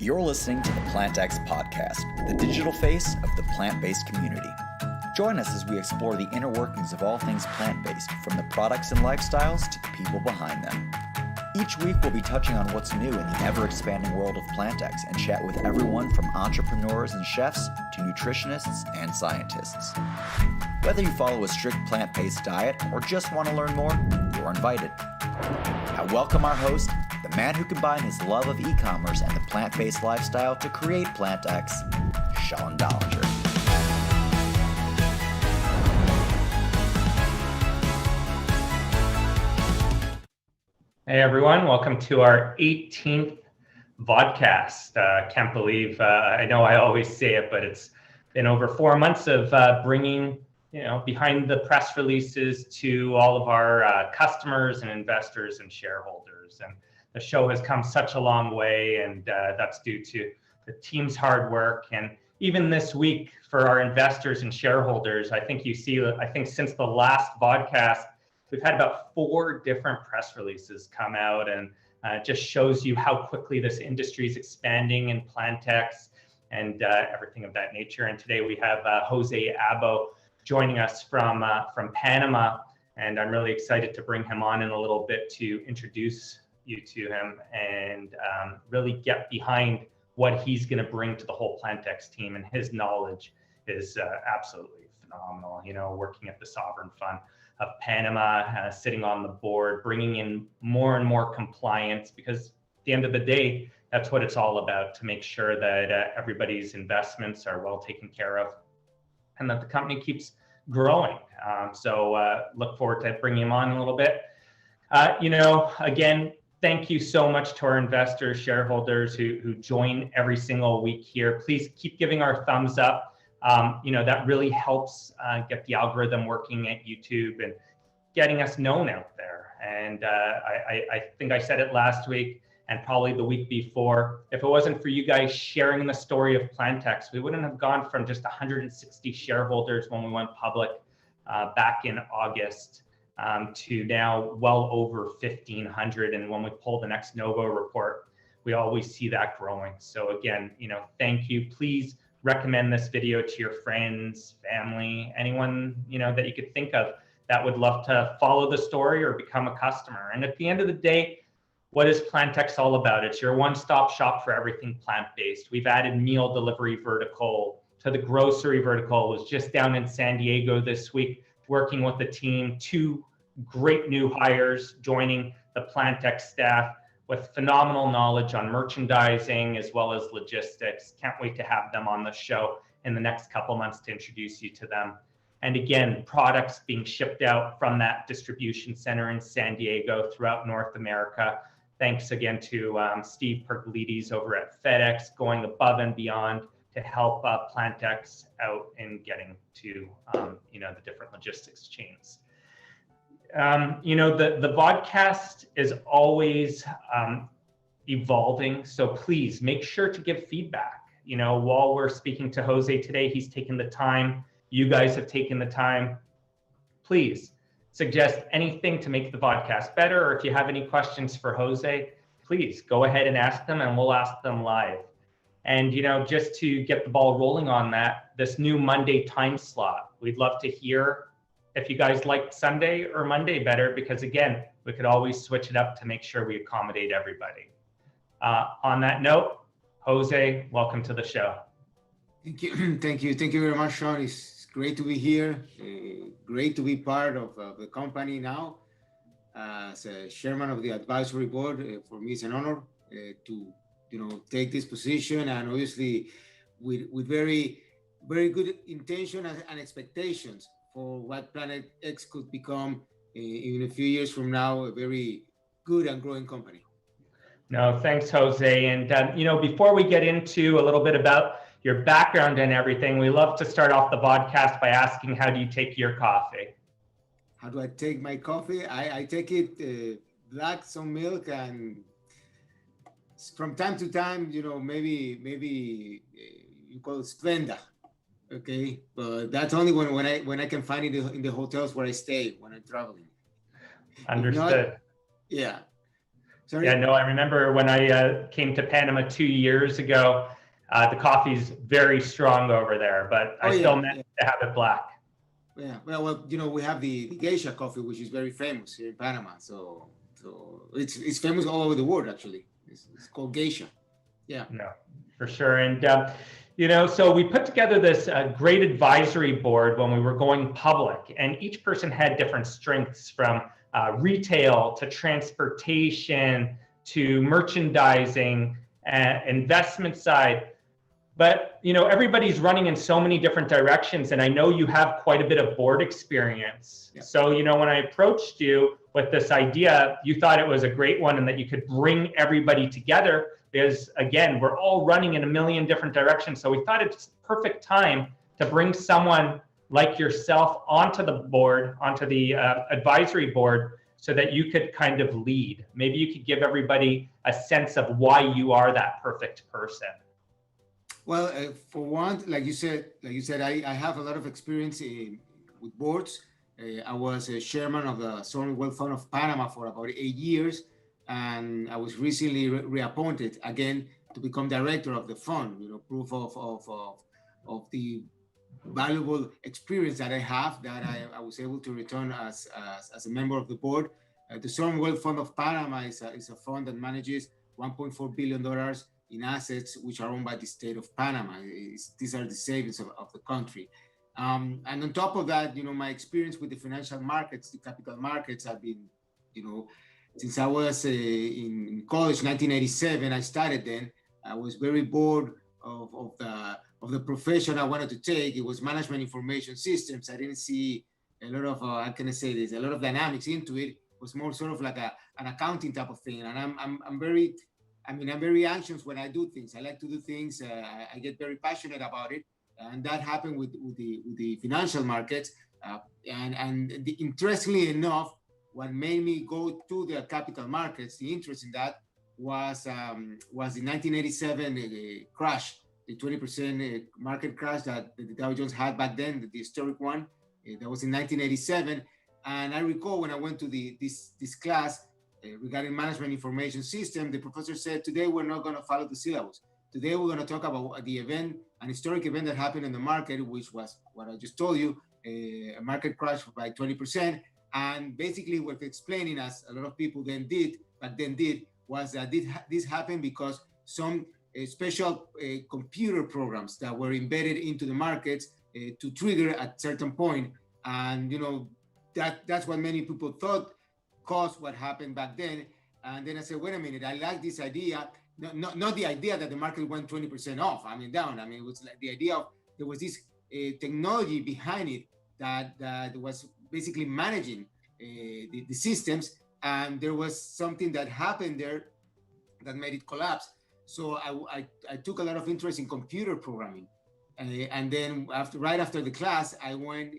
You're listening to the PlantX Podcast, the digital face of the plant-based community. Join us as we explore the inner workings of all things plant-based, from the products and lifestyles to the people behind them. Each week we'll be touching on what's new in the ever-expanding world of PlantX and chat with everyone from entrepreneurs and chefs to nutritionists and scientists. Whether you follow a strict plant-based diet or just want to learn more, you're invited. I welcome our host, the man who combined his love of e-commerce and the plant-based lifestyle to create PlantX, Sean Dollinger. Hey everyone, welcome to our 18th Vodcast. Can't believe, I know I always say it, but it's been over 4 months of bringing, behind the press releases to all of our customers and investors and shareholders. And the show has come such a long way, and that's due to the team's hard work. And even this week for our investors and shareholders, I think since the last Vodcast, we've had about 4 different press releases come out, and it just shows you how quickly this industry is expanding in PlantX and everything of that nature. And today we have Jose Abbo joining us from Panama, and I'm really excited to bring him on in a little bit to introduce you to him and really get behind what he's going to bring to the whole PlantX team. And his knowledge is absolutely phenomenal. Working at the Sovereign Fund of Panama, sitting on the board, bringing in more and more compliance, because at the end of the day, that's what it's all about, to make sure that everybody's investments are well taken care of and that the company keeps growing. So look forward to bringing him on in a little bit. Again, thank you so much to our investors, shareholders who join every single week here. Please keep giving our thumbs up. That really helps get the algorithm working at YouTube and getting us known out there. And I think I said it last week and probably the week before, if it wasn't for you guys sharing the story of PlantX, we wouldn't have gone from just 160 shareholders when we went public back in August to now well over 1,500. And when we pull the next Novo report, we always see that growing. So again, thank you. Please recommend this video to your friends, family, anyone, that you could think of that would love to follow the story or become a customer. And at the end of the day, what is PlantX all about? It's your one-stop shop for everything plant-based. We've added meal delivery vertical to the grocery vertical. Was just down in San Diego this week, working with the team, 2 great new hires joining the PlantX staff with phenomenal knowledge on merchandising as well as logistics. Can't wait to have them on the show in the next couple months to introduce you to them. And again, products being shipped out from that distribution center in San Diego throughout North America. Thanks again to Steve Pergolides over at FedEx, going above and beyond to help PlantX out in getting to the different logistics chains. The Vodcast is always evolving, so please make sure to give feedback. While we're speaking to Jose today, he's taken the time. You guys have taken the time. Please suggest anything to make the Vodcast better, or if you have any questions for Jose, please go ahead and ask them, and we'll ask them live. And just to get the ball rolling on that, this new Monday time slot, we'd love to hear if you guys like Sunday or Monday better, because again, we could always switch it up to make sure we accommodate everybody. On that note, Jose, welcome to the show. Thank you. Thank you very much, Sean. It's great to be here. Great to be part of the company now. As a chairman of the advisory board, for me it's an honor to take this position, and obviously with very, very good intention and expectations for what PlantX could become in a few years from now, a very good and growing company. No, thanks, Jose. And, before we get into a little bit about your background and everything, we love to start off the podcast by asking, how do you take your coffee? How do I take my coffee? I take it black, some milk, and from time to time, maybe you call it Splenda. Okay, but that's only when I can find it in the hotels where I stay when I'm traveling. Understood. Yeah. Sorry? Yeah, no, I remember when I came to Panama 2 years ago, the coffee's very strong over there, but I still managed to have it black. Yeah, well, we have the geisha coffee, which is very famous here in Panama. So it's famous all over the world, actually. It's called geisha. Yeah. No, for sure. And, so we put together this great advisory board when we were going public, and each person had different strengths, from retail to transportation to merchandising, investment side. But, everybody's running in so many different directions, and I know you have quite a bit of board experience. Yeah. So, when I approached you with this idea, you thought it was a great one and that you could bring everybody together. Because again, we're all running in a million different directions. So we thought it's perfect time to bring someone like yourself onto the board, onto the advisory board, so that you could kind of lead. Maybe you could give everybody a sense of why you are that perfect person. Well, for one, like you said, I have a lot of experience with boards. I was a chairman of the Sovereign Wealth Fund of Panama for about 8 years. And I was recently reappointed again to become director of the fund. Proof of the valuable experience that I have, that I was able to return as a member of the board. The Sovereign Wealth Fund of Panama is a fund that manages $1.4 billion in assets which are owned by the state of Panama. These are the savings of the country. And on top of that, my experience with the financial markets, the capital markets, have been, since I was in college, 1987, I started then. I was very bored of the profession I wanted to take. It was management information systems. I didn't see a lot of, how can I say this, a lot of dynamics into it. It was more sort of like an accounting type of thing. And I'm very anxious when I do things. I like to do things. I get very passionate about it. And that happened with the financial markets. Interestingly enough, what made me go to the capital markets, the interest in that, was the 1987 crash, the 20% market crash that the Dow Jones had back then, the historic one. That was in 1987. And I recall when I went to this class regarding management information system, the professor said, today we're not going to follow the syllabus. Today we're going to talk about the event, an historic event that happened in the market, which was what I just told you, a market crash by 20%. And basically what explaining, as a lot of people did, was that this happened because some special computer programs that were embedded into the markets to trigger at certain point. And, that's what many people thought caused what happened back then. And then I said, wait a minute, I like this idea. Not the idea that the market went 20% off, down. It was like the idea of, there was this technology behind it that was basically managing the systems, and there was something that happened there that made it collapse. So I took a lot of interest in computer programming, and then right after the class, I went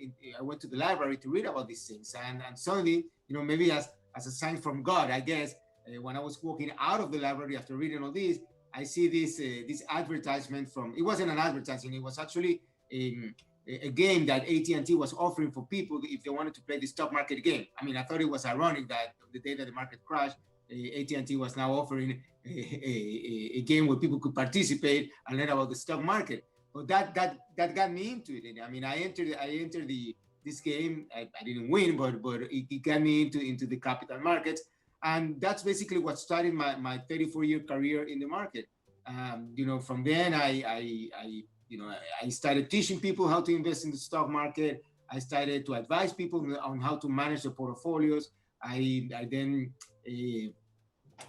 to the library to read about these things, and suddenly, maybe as a sign from God, I guess, when I was walking out of the library after reading all this, I see this advertisement from, it wasn't an advertising, it was actually a game that AT&T was offering for people if they wanted to play the stock market game. I thought it was ironic that the day that the market crashed, AT&T was now offering a game where people could participate and learn about the stock market. But that got me into it. I entered this game. I didn't win, but it got me into the capital markets, and that's basically what started my 34-year career in the market. From then I started teaching people how to invest in the stock market. I started to advise people on how to manage their portfolios. I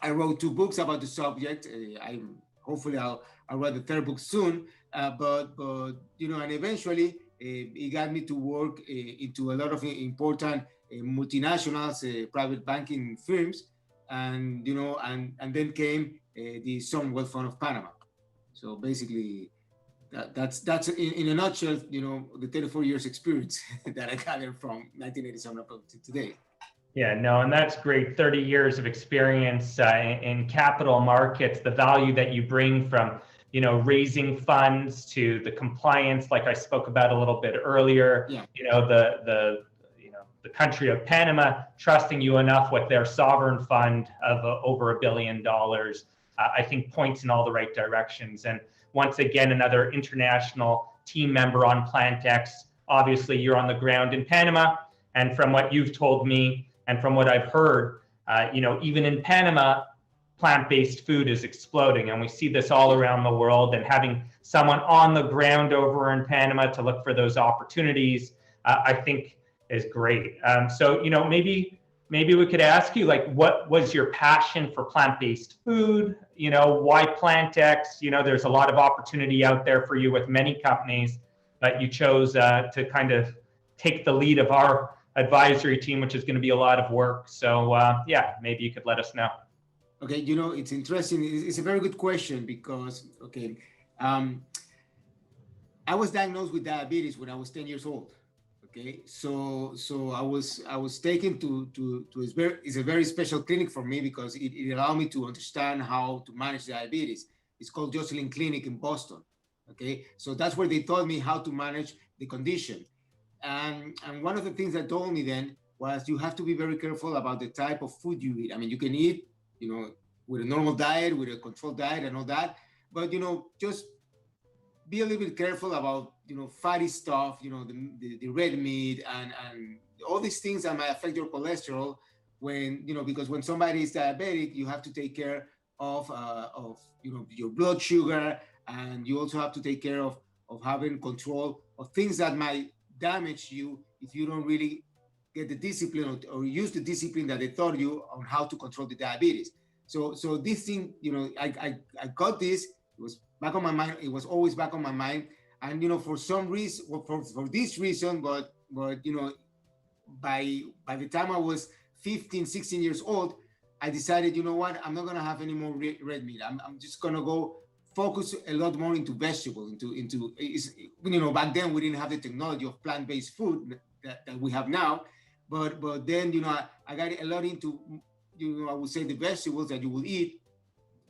wrote 2 books about the subject. Hopefully I'll write the 3rd book soon. But and eventually it got me to work into a lot of important multinationals, private banking firms, and then came the Sovereign Wealth Fund of Panama. So basically, that's in a nutshell, the 34 years experience that I gathered from 1987 up to today. Yeah, no, and that's great. 30 years of experience in capital markets, the value that you bring from, raising funds to the compliance, like I spoke about a little bit earlier, yeah. the country of Panama trusting you enough with their sovereign fund of over $1 billion, I think points in all the right directions. And once again, another international team member on PlantX. Obviously, you're on the ground in Panama, and from what you've told me and from what I've heard, even in Panama, plant-based food is exploding, and we see this all around the world. And having someone on the ground over in Panama to look for those opportunities, I think is great. So maybe we could ask you, like, what was your passion for plant-based food? Why PlantX? There's a lot of opportunity out there for you with many companies, but you chose to kind of take the lead of our advisory team, which is going to be a lot of work. So maybe you could let us know. Okay, it's interesting. It's a very good question because, I was diagnosed with diabetes when I was 10 years old. Okay, so I was taken to it's a very special clinic for me because it allowed me to understand how to manage diabetes. It's called Jocelyn Clinic in Boston. Okay, so that's where they taught me how to manage the condition. And one of the things that told me then was you have to be very careful about the type of food you eat. I mean, you can eat, with a normal diet, with a controlled diet and all that, but, just be a little bit careful about, fatty stuff, the red meat and all these things that might affect your cholesterol when, because when somebody is diabetic, you have to take care of your blood sugar, and you also have to take care of having control of things that might damage you if you don't really get the discipline or use the discipline that they taught you on how to control the diabetes. So this thing, I got this, it was back on my mind. It was always back on my mind. And, for some reason, for this reason, but by the time I was 15, 16 years old, I decided, you know what, I'm not going to have any more red meat. I'm just going to go focus a lot more into vegetable, back then we didn't have the technology of plant-based food that we have now. But then, I got a lot into, I would say the vegetables that you will eat.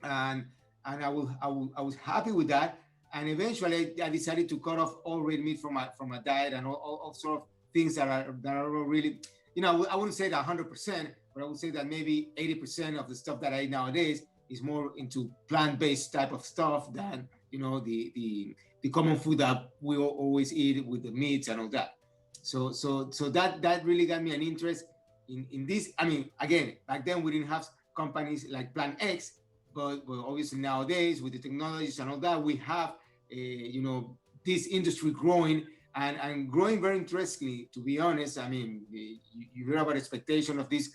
And I was happy with that. And eventually I decided to cut off all red meat from my diet and all sort of things that are really, I wouldn't say that 100%, but I would say that maybe 80% of the stuff that I eat nowadays is more into plant-based type of stuff than, the common food that we always eat with the meats and all that. So that really got me an interest in this. I mean, again, back then we didn't have companies like PlantX, but obviously nowadays with the technologies and all that, we have, this industry growing and growing very interestingly, to be honest. I mean, you hear about expectation of this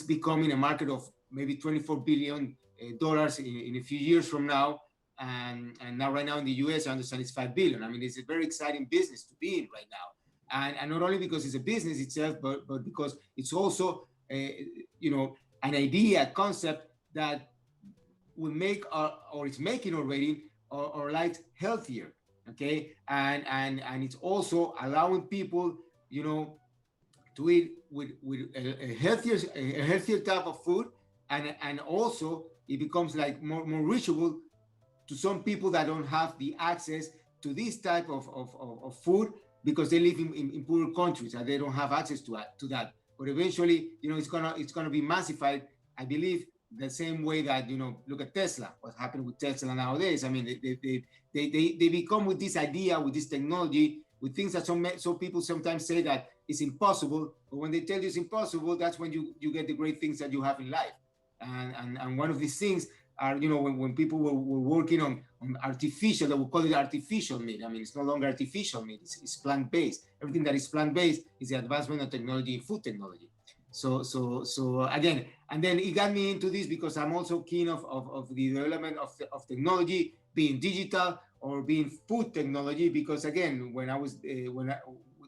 becoming a market of maybe $24 billion in a few years from now. And now right now in the US, I understand it's $5 billion. I mean, it's a very exciting business to be in right now. And not only because it's a business itself, but because it's also, an idea, a concept that will make or it's making already our lives healthier. Okay, and it's also allowing people, to eat with a healthier type of food, and also it becomes like more reachable to some people that don't have the access to this type of food because they live in poorer countries and they don't have access to that. But eventually, it's gonna be massified, I believe, the same way that, look at Tesla, what's happening with Tesla nowadays. I mean, they become with this idea, with this technology, with things that some people sometimes say that it's impossible, but when they tell you it's impossible, that's when you get the great things that you have in life. And one of these things are, when people were working on artificial, they would call it artificial meat. I mean, it's no longer artificial meat, it's plant-based. Everything that is plant-based is the advancement of technology in food technology. So again, and then it got me into this because I'm also keen of the development of technology being digital or being food technology, because again,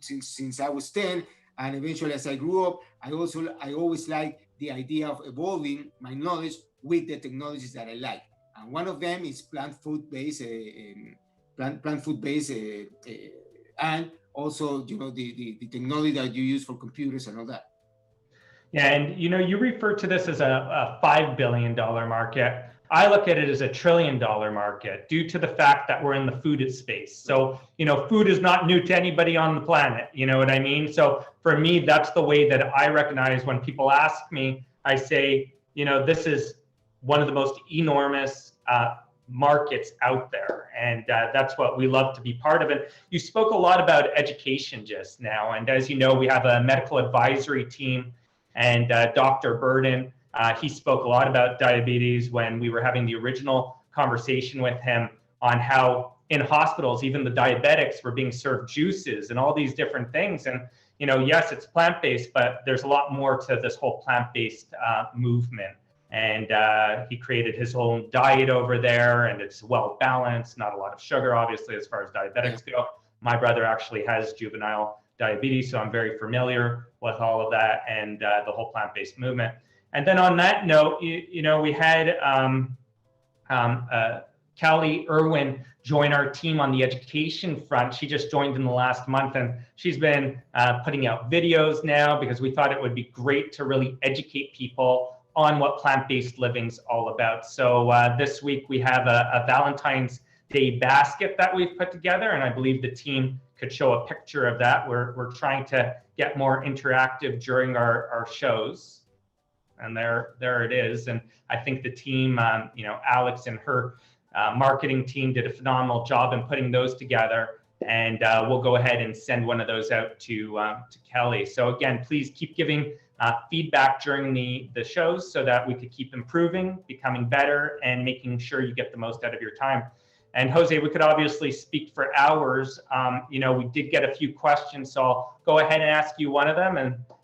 since I was 10 and eventually as I grew up, I always liked the idea of evolving my knowledge with the technologies that I like. And one of them is plant food based, and also, the technology that you use for computers and all that. Yeah, and you refer to this as a $5 billion market. I look at it as a $1 trillion market due to the fact that we're in the food space. So, food is not new to anybody on the planet. You know what I mean? So for me, that's the way that I recognize when people ask me, I say, this is one of the most enormous markets out there. And that's what we love to be part of it. You spoke a lot about education just now. And as you know, we have a medical advisory team, and Dr. Burden, he spoke a lot about diabetes when we were having the original conversation with him on how in hospitals, even the diabetics were being served juices and all these different things. And, yes, it's plant-based, but there's a lot more to this whole plant-based movement. And he created his own diet over there, and it's well balanced, not a lot of sugar, obviously, as far as diabetics go. My brother actually has juvenile diabetes, so I'm very familiar with all of that and the whole plant-based movement. And then on that note, we had Callie Irwin join our team on the education front. She just joined in the last month, and she's been putting out videos now because we thought it would be great to really educate people on what plant-based living's all about. So this week we have a Valentine's Day basket that we've put together, and I believe the team could show a picture of that. We're trying to get more interactive during our shows. And there it is. And I think the team, Alex and her marketing team did a phenomenal job in putting those together. And we'll go ahead and send one of those out to Kelly. So again, please keep giving feedback during the shows so that we could keep improving, becoming better, and making sure you get the most out of your time. And Jose, we could obviously speak for hours. We did get a few questions, so I'll go ahead and ask you one of them,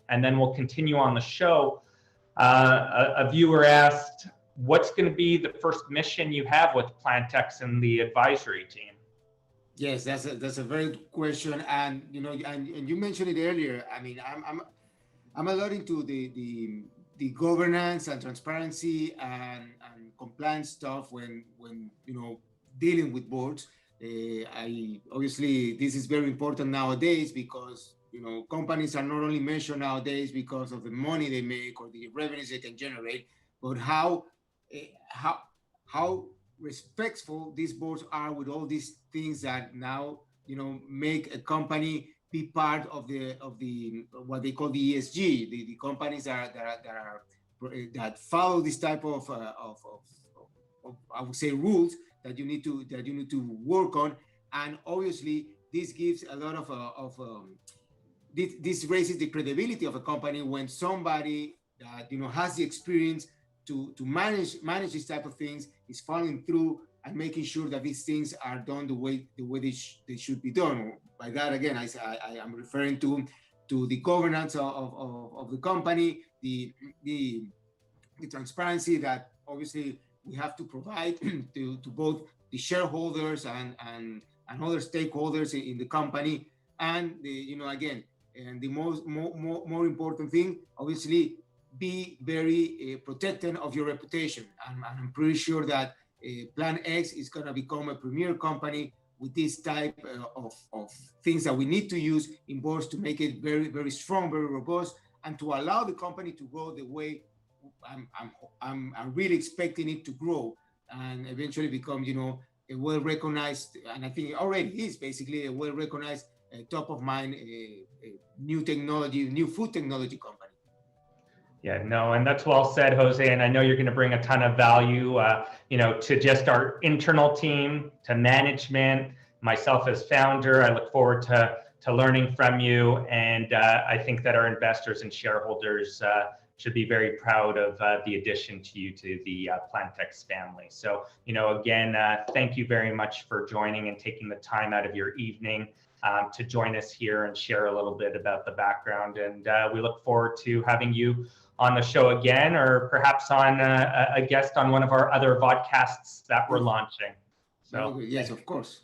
and then we'll continue on the show. A viewer asked, what's going to be the first mission you have with PlantX and the advisory team? Yes, that's a very good question, and and you mentioned it earlier. I mean, I'm a lot into the governance and transparency and compliance stuff when dealing with boards. I obviously this is very important nowadays because companies are not only measured nowadays because of the money they make or the revenues they can generate, but how respectful these boards are with all these things that now make a company be part of the what they call the ESG, the companies that follow this type of I would say rules that you need to work on. And obviously this gives a lot of this raises the credibility of a company when somebody that has the experience to manage this type of things is following through and making sure that these things are done the way they should be done. By that, again, I am referring to the governance of the company, the transparency that obviously we have to provide to both the shareholders and other stakeholders in the company, and again, and the more important thing, obviously, be very protecting of your reputation. And I'm pretty sure that PlantX is going to become a premier company with this type of things that we need to use in boards to make it very, very strong, very robust, and to allow the company to grow the way I'm really expecting it to grow and eventually become, a well-recognized, and I think it already is basically a well-recognized, top of mind, new food technology company. Yeah, no, and that's well said, Jose. And I know you're going to bring a ton of value, to just our internal team, to management, myself as founder. I look forward to learning from you. And I think that our investors and shareholders should be very proud of the addition to you to the PlantX family. So, again, thank you very much for joining and taking the time out of your evening to join us here and share a little bit about the background. And we look forward to having you on the show again, or perhaps on a guest on one of our other vodcasts that we're launching. So yes, of course,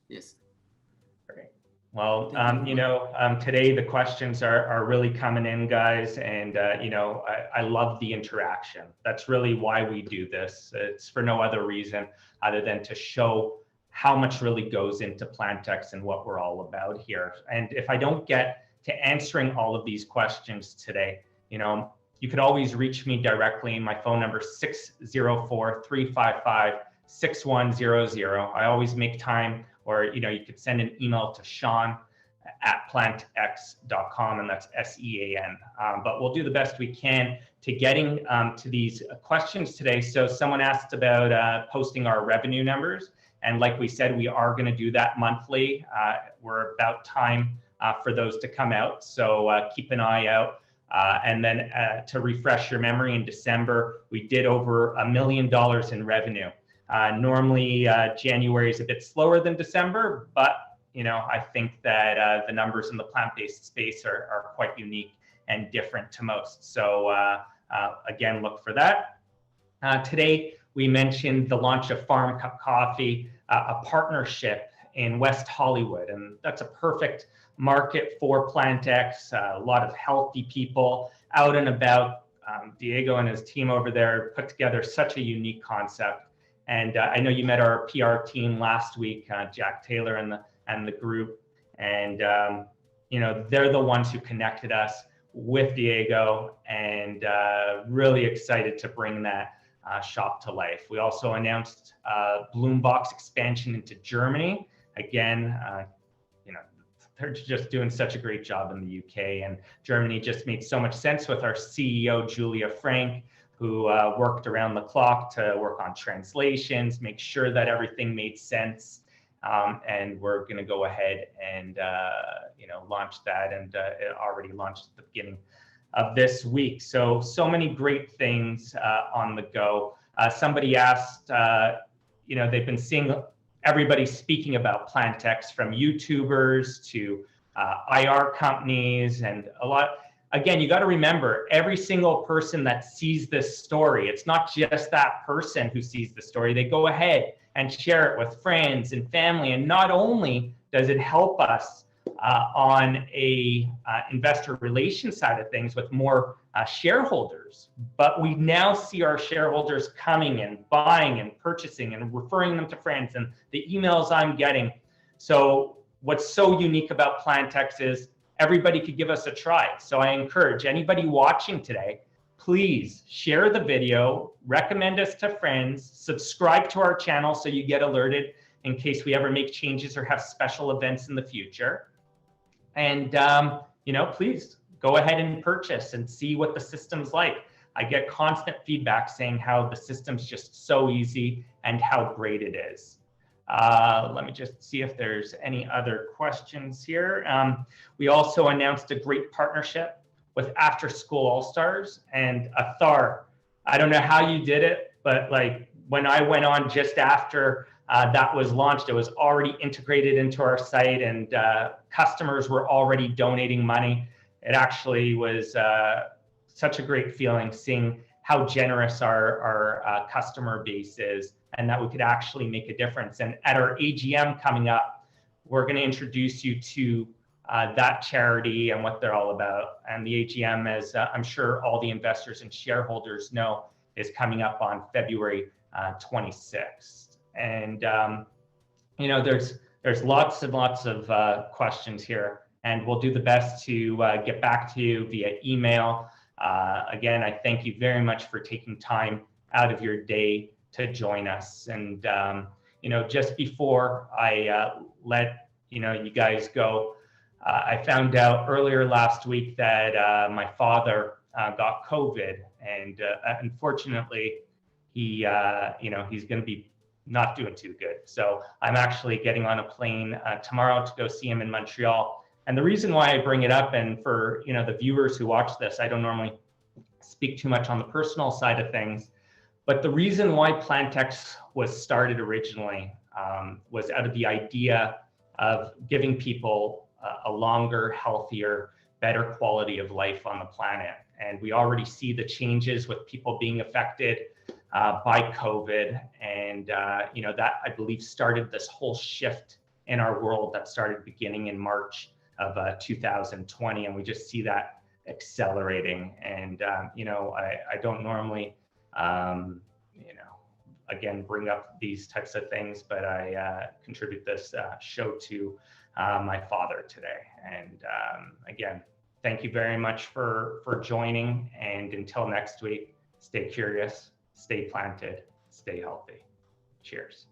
yes. Great. Well, today the questions are really coming in, guys, and I love the interaction. That's really why we do this. It's for no other reason other than to show how much really goes into PlantX and what we're all about here. And if I don't get to answering all of these questions today, You could always reach me directly. My phone number is 604-355-6100. I always make time, or you could send an email to Sean@plantx.com, and that's SEAN. But we'll do the best we can to getting to these questions today. So someone asked about posting our revenue numbers, and like we said, we are going to do that monthly. We're about time for those to come out, so keep an eye out. And then to refresh your memory, in December, we did over $1 million in revenue. Normally, January is a bit slower than December, but I think that the numbers in the plant-based space are quite unique and different to most. So again, look for that. Today, we mentioned the launch of Farm Cup Coffee, a partnership in West Hollywood, and that's a perfect market for PlantX. A lot of healthy people out and about. Diego and his team over there put together such a unique concept. And I know you met our PR team last week, Jack Taylor and the group, and they're the ones who connected us with Diego, and really excited to bring that shop to life. We also announced Bloombox expansion into Germany. Again, they're just doing such a great job in the UK, and Germany just made so much sense with our CEO, Julia Frank, who worked around the clock to work on translations, make sure that everything made sense. And we're going to go ahead and launch that, and it already launched at the beginning of this week. So many great things on the go. Somebody asked, they've been seeing everybody speaking about PlantX, from YouTubers to IR companies, and a lot. Again, you got to remember, every single person that sees this story, it's not just that person who sees the story. They go ahead and share it with friends and family. And not only does it help us on a investor relations side of things with more shareholders, but we now see our shareholders coming and buying and purchasing and referring them to friends, and the emails I'm getting. So what's so unique about PlantX is everybody could give us a try. So I encourage anybody watching today, please share the video, recommend us to friends, subscribe to our channel so you get alerted in case we ever make changes or have special events in the future. And, please go ahead and purchase and see what the system's like. I get constant feedback saying how the system's just so easy and how great it is. Let me just see if there's any other questions here. We also announced a great partnership with After School All-Stars and Athar. I don't know how you did it, but when I went on just after that was launched, it was already integrated into our site, and customers were already donating money. It actually was such a great feeling seeing how generous our customer base is, and that we could actually make a difference. And at our AGM coming up, we're going to introduce you to that charity and what they're all about. And the AGM, as I'm sure all the investors and shareholders know, is coming up on February 26th. And there's lots and lots of questions here, and we'll do the best to get back to you via email. Again, I thank you very much for taking time out of your day to join us. And just before I let you guys go, I found out earlier last week that my father got COVID, and unfortunately, he's going to be not doing too good. So I'm actually getting on a plane tomorrow to go see him in Montreal. And the reason why I bring it up, and for the viewers who watch this, I don't normally speak too much on the personal side of things, but the reason why PlantX was started originally was out of the idea of giving people a longer, healthier, better quality of life on the planet. And we already see the changes with people being affected by COVID, and that, I believe, started this whole shift in our world that started beginning in March of 2020, and we just see that accelerating. And I don't normally again bring up these types of things, but I contribute this show to my father today. And again, thank you very much for joining. And until next week, stay curious, stay planted, stay healthy. Cheers.